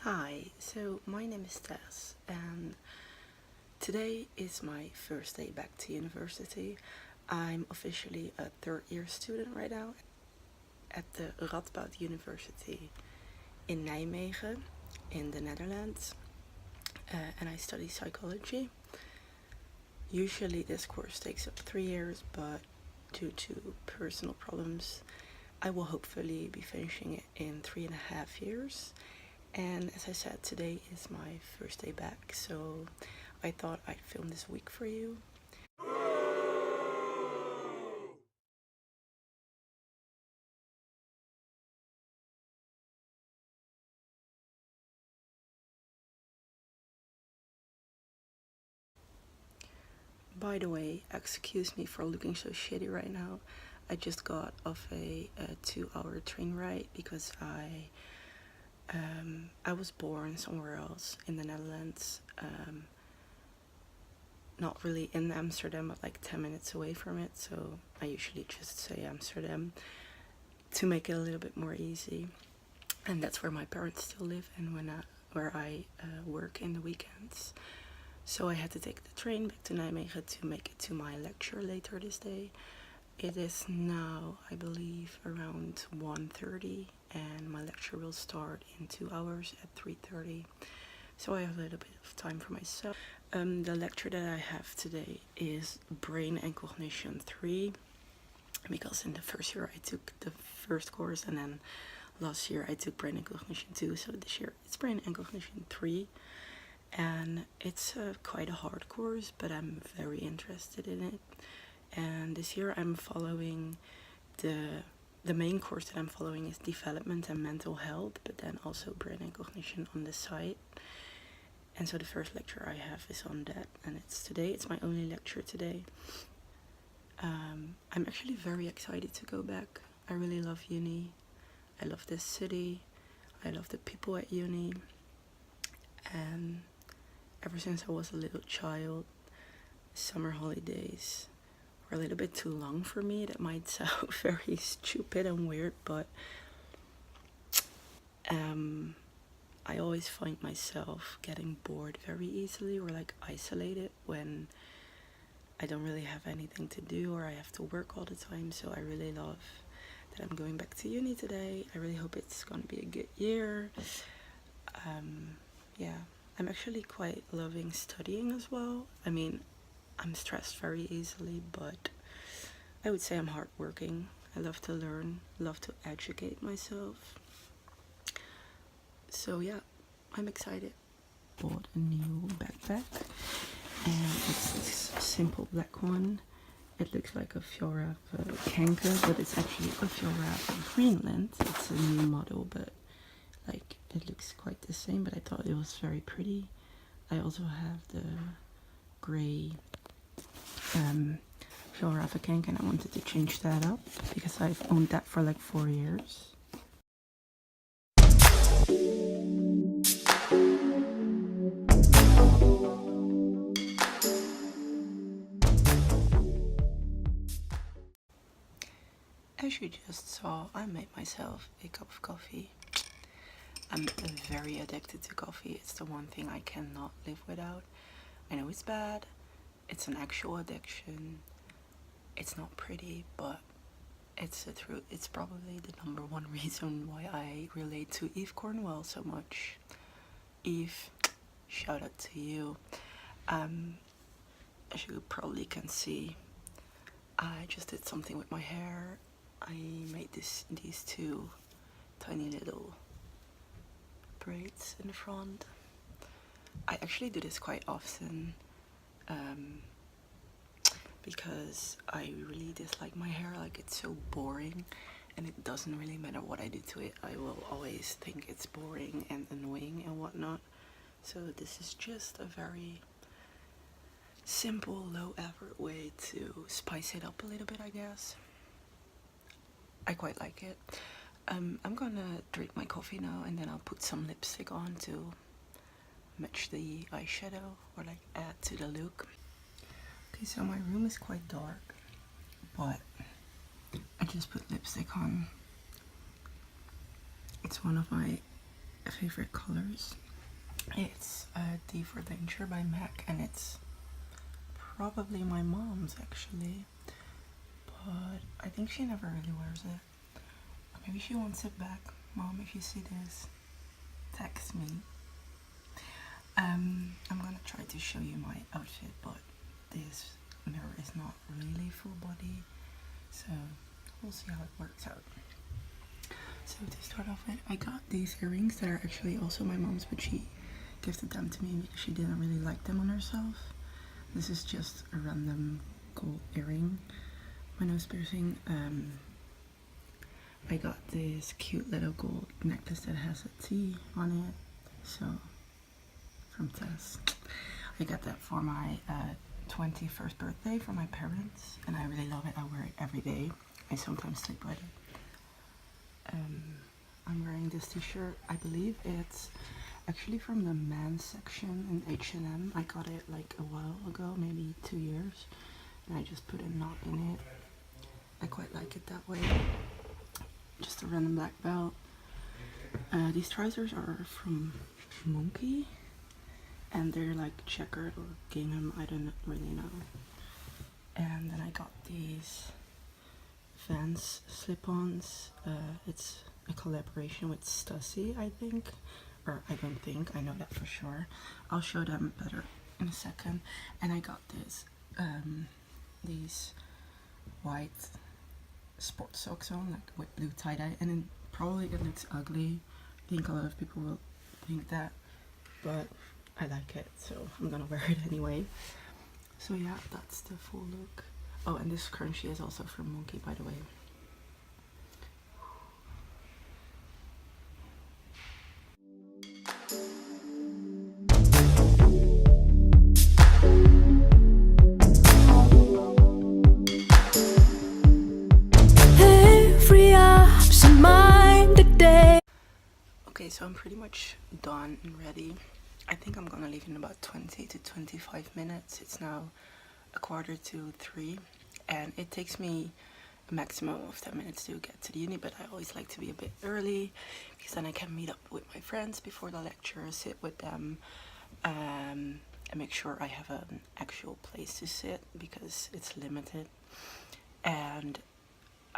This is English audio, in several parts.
Hi, so my name is Tess, and today is my first day back to university. I'm officially a third year student right now at the Radboud University in Nijmegen in the Netherlands, and I study psychology. Usually, this course takes up 3 years, but due to personal problems, I will hopefully be finishing it in 3.5 years. And as I said, today is my first day back, so I thought I'd film this week for you. By the way, excuse me for looking so shitty right now. I just got off a 2-hour train ride because I was born somewhere else in the Netherlands, not really in Amsterdam, but like 10 minutes away from it. So I usually just say Amsterdam to make it a little bit more easy. And that's where my parents still live, and where I work in the weekends. So I had to take the train back to Nijmegen to make it to my lecture later this day. It is now, I believe, around 1:30, and my lecture will start in 2 hours at 3:30. So I have a little bit of time for myself. The lecture that I have today is Brain and Cognition 3, because in the first year I took the first course, and then last year I took Brain and Cognition 2, so this year it's Brain and Cognition 3. And it's quite a hard course, but I'm very interested in it. And this year I'm following the main course that I'm following is Development and Mental Health, but then also Brain and Cognition on the side. And so the first lecture I have is on that, and it's my only lecture today. I'm actually very excited to go back. I really love uni. I love this city. I love the people at uni. And ever since I was a little child, summer holidays were a little bit too long for me. That might sound very stupid and weird, but I always find myself getting bored very easily, or like isolated when I don't really have anything to do or I have to work all the time. So I really love that I'm going back to uni today. I really hope it's going to be a good year. Yeah, I'm actually quite loving studying as well. I mean, I'm stressed very easily, but I would say I'm hardworking. I love to learn, love to educate myself. So yeah, I'm excited. Bought a new backpack, and it's this simple black one. It looks like a Fjoraf Kenke, but it's actually a Fjoraf Greenland. It's a new model, but like it looks quite the same, but I thought it was very pretty. I also have the gray Fjoraf Kenke, and I wanted to change that up because I've owned that for like 4 years. As you just saw, I made myself a cup of coffee. I'm very addicted to coffee. It's the one thing I cannot live without. I know it's bad. It's an actual addiction. It's not pretty, but it's the truth. It's probably the number one reason why I relate to Eve Cornwell so much. Eve, shout out to you. As you probably can see, I just did something with my hair. I made these two tiny little braids in the front. I actually do this quite often because I really dislike my hair. Like, it's so boring, and it doesn't really matter what I do to it. I will always think it's boring and annoying and whatnot. So this is just a very simple, low effort way to spice it up a little bit, I guess. I quite like it. I'm gonna drink my coffee now, and then I'll put some lipstick on to match the eyeshadow, or like add to the look. Okay, so my room is quite dark, but I just put lipstick on. It's one of my favorite colors. It's D for Danger by MAC, and it's probably my mom's actually, but I think she never really wears it. Or maybe she wants it back. Mom, if you see this, text me. I'm gonna try to show you my outfit, but this mirror is not really full body, so we'll see how it works out. So to start off with, I got these earrings that are actually also my mom's, but she gifted them to me because she didn't really like them on herself. This is just a random gold earring. My nose piercing. I got this cute little gold necklace that has a T on it. So from Tess. I got that for my 21st birthday from my parents, and I really love it. I wear it every day. I sometimes sleep with it. I'm wearing this t-shirt. I believe it's actually from the men's section in H&M. I got it like a while ago, maybe 2 years, and I just put a knot in it. I quite like it that way. Just a random black belt. These trousers are from Monkey, and they're like checkered or gingham, I don't really know. And then I got these Vans slip-ons. It's a collaboration with Stussy, I think, or I don't think, I know that for sure. I'll show them better in a second. And I got this these white sports socks on, like with blue tie-dye, and then probably it looks ugly. I think a lot of people will think that, but I like it, so I'm gonna wear it anyway. So yeah, that's the full look. Oh, and this scrunchie is also from Monkey, by the way. Okay, so I'm pretty much done and ready. I think I'm gonna leave in about 20 to 25 minutes. It's now 2:45, and it takes me a maximum of 10 minutes to get to the uni, but I always like to be a bit early because then I can meet up with my friends before the lecture, sit with them, and make sure I have an actual place to sit because it's limited. And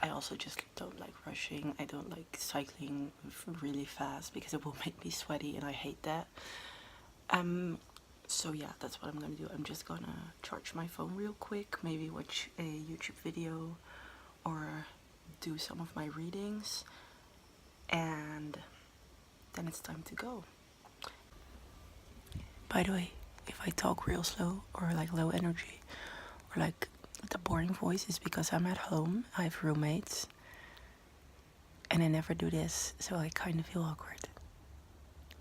I also just don't like rushing. I don't like cycling really fast because it will make me sweaty, and I hate that. So yeah, that's what I'm gonna do. I'm just gonna charge my phone real quick, maybe watch a YouTube video or do some of my readings, and then it's time to go. By the way, if I talk real slow or like low energy or like the boring voice, is because I'm at home. I have roommates and I never do this, so I kind of feel awkward.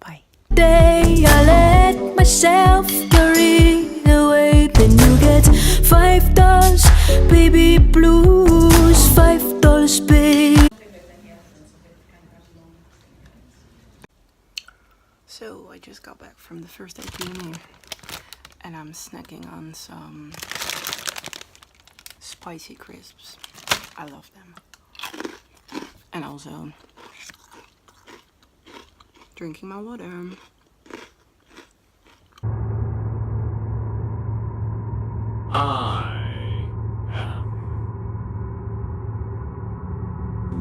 Bye. Day I let myself carry away, then you get $5, baby blues, $5, baby. So I just got back from the first day of uni, and I'm snacking on some spicy crisps. I love them. And also drinking my water. I am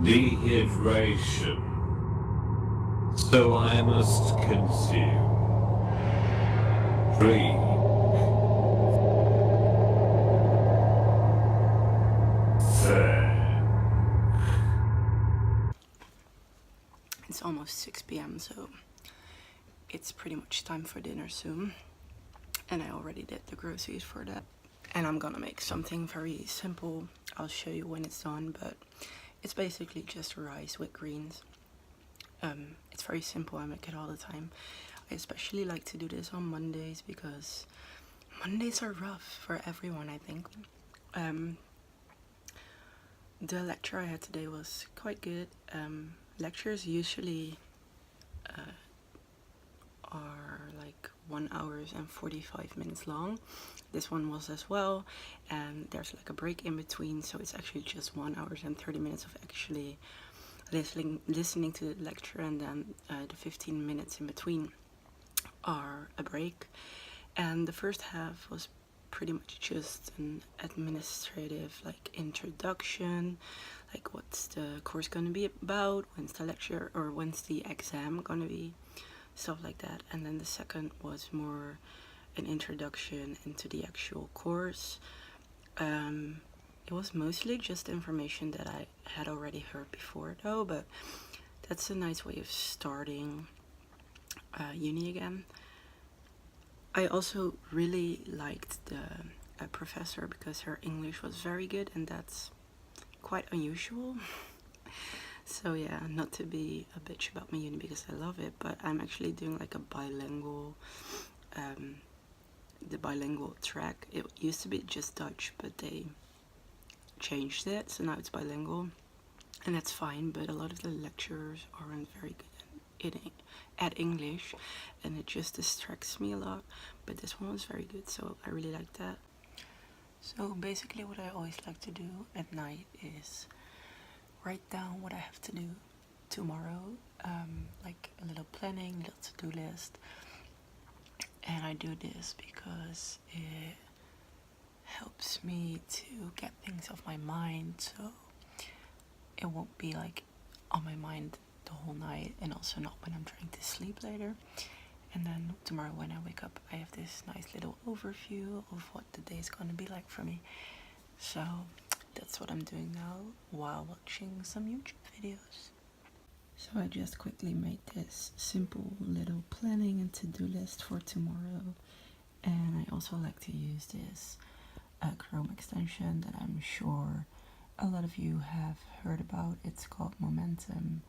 dehydration, so I must consume, drink, It's almost 6 p.m. so it's pretty much time for dinner soon, and I already did the groceries for that. And I'm gonna make something very simple. I'll show you when it's done, but it's basically just rice with greens. It's very simple. I make it all the time. I especially like to do this on Mondays because Mondays are rough for everyone, I think. The lecture I had today was quite good. Lectures usually are like 1 hour and 45 minutes long. This one was as well, and there's like a break in between, so it's actually just 1 hour and 30 minutes of actually listening to the lecture, and then the 15 minutes in between are a break. And the first half was pretty much just an administrative like introduction, like what's the course going to be about, when's the lecture or when's the exam going to be, stuff like that. And then the second was more an introduction into the actual course. It was mostly just information that I had already heard before though, but that's a nice way of starting uni again. I also really liked the professor because her English was very good, and that's quite unusual. So yeah, not to be a bitch about my uni because I love it, but I'm actually doing like a bilingual, the bilingual track. It used to be just Dutch, but they changed it, so now it's bilingual, and that's fine, but a lot of the lecturers aren't very good at English, and it just distracts me a lot. But this one was very good, so I really like that. So basically what I always like to do at night is write down what I have to do tomorrow, like a little planning, little to-do list. And I do this because it helps me to get things off my mind, so it won't be like on my mind the whole night, and also not when I'm trying to sleep later. And then tomorrow when I wake up, I have this nice little overview of what the day is going to be like for me. So that's what I'm doing now while watching some YouTube videos. So I just quickly made this simple little planning and to-do list for tomorrow. And I also like to use this Chrome extension that I'm sure a lot of you have heard about. It's called Momentum,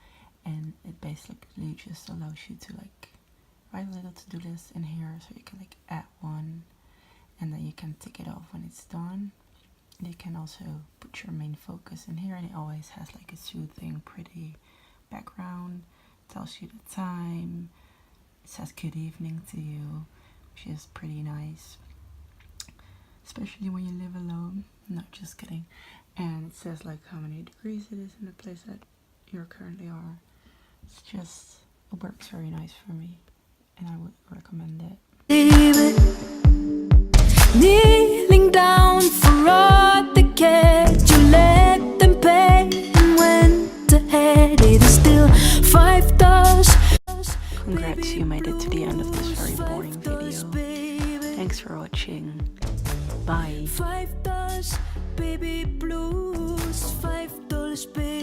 and it basically just allows you to like write a little to-do list in here, so you can like add one and then you can tick it off when it's done. You can also put your main focus in here, and it always has like a soothing, pretty background. It tells you the time, it says good evening to you, which is pretty nice, especially when you live alone. No, just kidding. And it says like how many degrees it is in the place that you currently are. It's just, it works very nice for me, and I would recommend it. Kneeling down for all the care you let them pay, and went ahead, it is still $5. Congrats, you made it to the end of this very boring video. Thanks for watching. Bye. $5, baby blues, $5, baby.